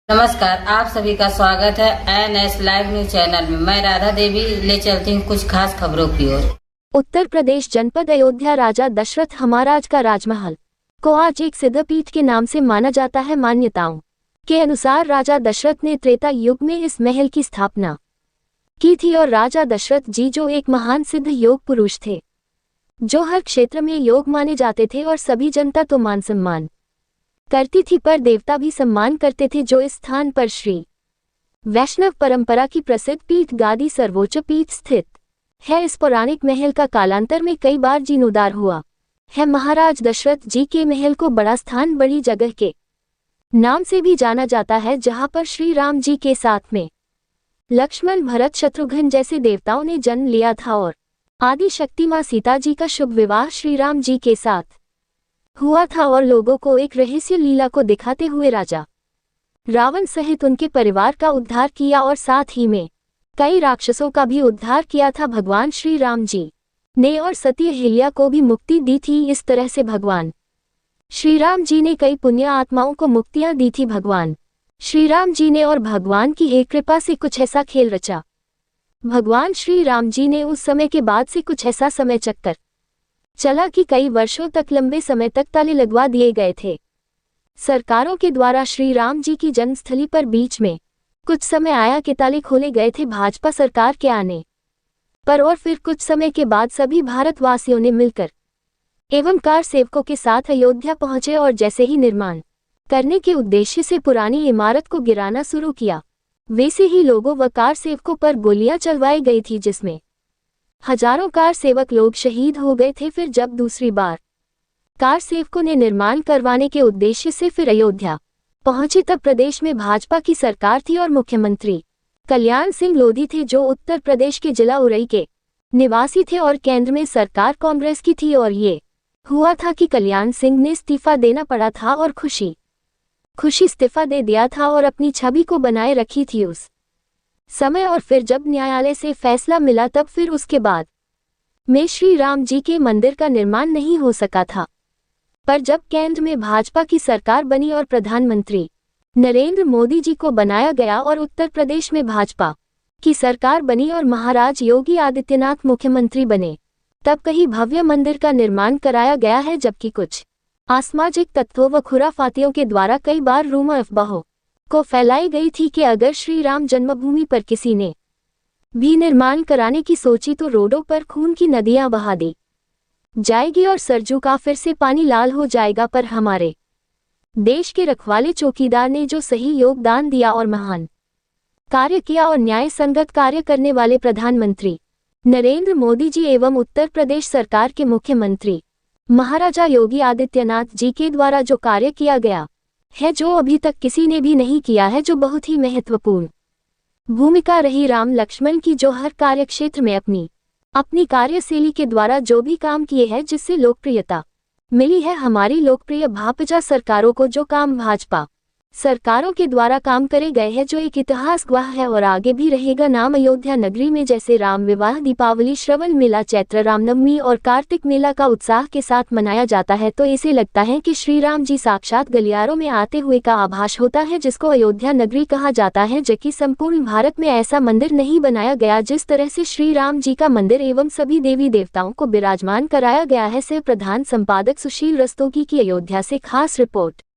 नमस्कार, आप सभी का स्वागत है एनएस लाइव न्यूज चैनल में। मैं राधा देवी ले चलती हूँ कुछ खास खबरों की ओर। उत्तर प्रदेश जनपद अयोध्या राजा दशरथ महाराज का राजमहल को आज एक सिद्धपीठ के नाम से माना जाता है। मान्यताओं के अनुसार राजा दशरथ ने त्रेता युग में इस महल की स्थापना की थी और राजा दशरथ जी जो एक महान सिद्ध योग पुरुष थे, जो हर क्षेत्र में योग माने जाते थे और सभी जनता तो मान सम्मान करती थी पर देवता भी सम्मान करते थे। जो इस स्थान पर श्री वैष्णव परंपरा की प्रसिद्ध पीठ गादी सर्वोच्च पीठ स्थित है। इस पौराणिक महल का कालांतर में कई बार जीर्णोद्धार हुआ है। महाराज दशरथ जी के महल को बड़ा स्थान बड़ी जगह के नाम से भी जाना जाता है, जहां पर श्री राम जी के साथ में लक्ष्मण भरत शत्रुघ्न जैसे देवताओं ने जन्म लिया था और आदि शक्ति मां सीता जी का शुभ विवाह श्री राम जी के साथ हुआ था और लोगों को एक रहस्य लीला को दिखाते हुए राजा रावण सहित उनके परिवार का उद्धार किया और साथ ही में कई राक्षसों का भी उद्धार किया था भगवान श्री राम जी ने, और सती अहिल्या को भी मुक्ति दी थी। इस तरह से भगवान श्री राम जी ने कई पुण्य आत्माओं को मुक्तियां दी थी भगवान श्री राम जी ने, और भगवान की एक कृपा से कुछ ऐसा खेल रचा भगवान श्री राम जी ने। उस समय के बाद से कुछ ऐसा समय चक्कर चला कि कई वर्षों तक लंबे समय तक ताले लगवा दिए गए थे सरकारों के द्वारा। श्री राम जी की जन्मस्थली पर बीच में कुछ समय आया कि ताले खोले गए थे भाजपा सरकार के आने पर, और फिर कुछ समय के बाद सभी भारतवासियों ने मिलकर एवं कार सेवकों के साथ अयोध्या पहुंचे और जैसे ही निर्माण करने के उद्देश्य से पुरानी इमारत को गिराना शुरू किया, वैसे ही लोगों व कार सेवकों पर गोलियां चलवाई गई थी, जिसमें हजारों कार सेवक लोग शहीद हो गए थे। फिर जब दूसरी बार कार सेवकों ने निर्माण करवाने के उद्देश्य से फिर अयोध्या पहुंचे, तब प्रदेश में भाजपा की सरकार थी और मुख्यमंत्री कल्याण सिंह लोधी थे, जो उत्तर प्रदेश के जिला उरई के निवासी थे, और केंद्र में सरकार कांग्रेस की थी। और ये हुआ था कि कल्याण सिंह ने इस्तीफा देना पड़ा था और खुशी इस्तीफा दे दिया था और अपनी छवि को बनाए रखी थी उस समय। और फिर जब न्यायालय से फैसला मिला, तब फिर उसके बाद में श्री राम जी के मंदिर का निर्माण नहीं हो सका था। पर जब केंद्र में भाजपा की सरकार बनी और प्रधानमंत्री नरेंद्र मोदी जी को बनाया गया और उत्तर प्रदेश में भाजपा की सरकार बनी और महाराज योगी आदित्यनाथ मुख्यमंत्री बने, तब कहीं भव्य मंदिर का निर्माण कराया गया है। जबकि कुछ असामाजिक तत्वों व खुराफातियों के द्वारा कई बार रूमर अफवाहों को फैलाई गई थी कि अगर श्री राम जन्मभूमि पर किसी ने भी निर्माण कराने की सोची तो रोडों पर खून की नदियां बहा दी जाएगी और सरजू का फिर से पानी लाल हो जाएगा। पर हमारे देश के रखवाले चौकीदार ने जो सही योगदान दिया और महान कार्य किया, और न्याय संगत कार्य करने वाले प्रधानमंत्री नरेंद्र मोदी जी एवं उत्तर प्रदेश सरकार के मुख्यमंत्री महाराजा योगी आदित्यनाथ जी के द्वारा जो कार्य किया गया है, जो अभी तक किसी ने भी नहीं किया है, जो बहुत ही महत्वपूर्ण भूमिका रही राम लक्ष्मण की, जो हर कार्य क्षेत्र में अपनी कार्यशैली के द्वारा जो भी काम किए हैं, जिससे लोकप्रियता मिली है हमारी लोकप्रिय भाजपा सरकारों को। जो काम भाजपा सरकारों के द्वारा काम करे गए हैं, जो एक इतिहास गवाह है और आगे भी रहेगा। नाम अयोध्या नगरी में जैसे राम विवाह, दीपावली, श्रवण मेला, चैत्र रामनवमी और कार्तिक मेला का उत्साह के साथ मनाया जाता है, तो ऐसे लगता है कि श्री राम जी साक्षात गलियारों में आते हुए का आभास होता है, जिसको अयोध्या नगरी कहा जाता है। जबकि संपूर्ण भारत में ऐसा मंदिर नहीं बनाया गया जिस तरह से श्री राम जी का मंदिर एवं सभी देवी देवताओं को विराजमान कराया गया है। से प्रधान संपादक सुशील रस्तोगी की अयोध्या से खास रिपोर्ट।